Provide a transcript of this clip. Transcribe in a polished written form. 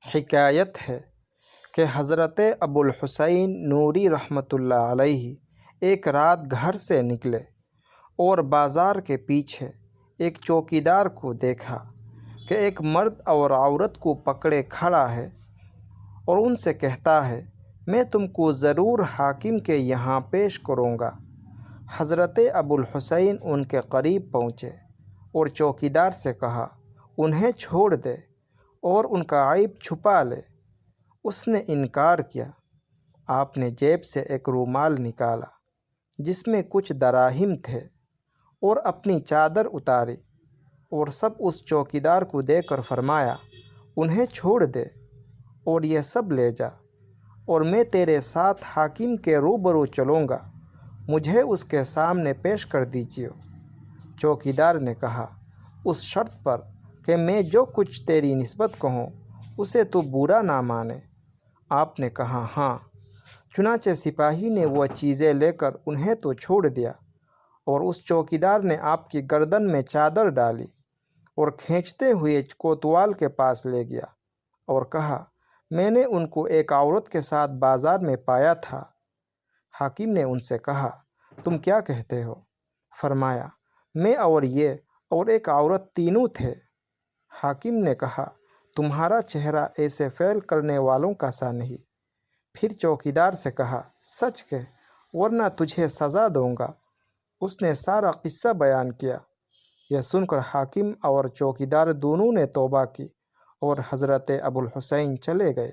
حکایت ہے کہ حضرت ابوالحسین نوری رحمۃ اللہ علیہ ایک رات گھر سے نکلے اور بازار کے پیچھے ایک چوکیدار کو دیکھا کہ ایک مرد اور عورت کو پکڑے کھڑا ہے اور ان سے کہتا ہے، میں تم کو ضرور حاکم کے یہاں پیش کروں گا۔ حضرت ابوالحسین ان کے قریب پہنچے اور چوکیدار سے کہا، انہیں چھوڑ دے اور ان کا عیب چھپا لے۔ اس نے انکار کیا۔ آپ نے جیب سے ایک رومال نکالا جس میں کچھ دراہم تھے اور اپنی چادر اتاری اور سب اس چوکیدار کو دے کر فرمایا، انہیں چھوڑ دے اور یہ سب لے جا، اور میں تیرے ساتھ حاکم کے روبرو چلوں گا، مجھے اس کے سامنے پیش کر دیجیے۔ چوکیدار نے کہا، اس شرط پر کہ میں جو کچھ تیری نسبت کہوں اسے تو برا نہ مانے۔ آپ نے کہا، ہاں۔ چنانچہ سپاہی نے وہ چیزیں لے کر انہیں تو چھوڑ دیا، اور اس چوکیدار نے آپ کی گردن میں چادر ڈالی اور کھینچتے ہوئے کوتوال کے پاس لے گیا اور کہا، میں نے ان کو ایک عورت کے ساتھ بازار میں پایا تھا۔ حاکم نے ان سے کہا، تم کیا کہتے ہو؟ فرمایا، میں اور یہ اور ایک عورت تینوں تھے۔ حاکم نے کہا، تمہارا چہرہ ایسے فعل کرنے والوں کا سا نہیں۔ پھر چوکیدار سے کہا، سچ کہہ ورنہ تجھے سزا دوں گا۔ اس نے سارا قصہ بیان کیا۔ یہ سن کر حاکم اور چوکیدار دونوں نے توبہ کی اور حضرت ابوالحسین چلے گئے۔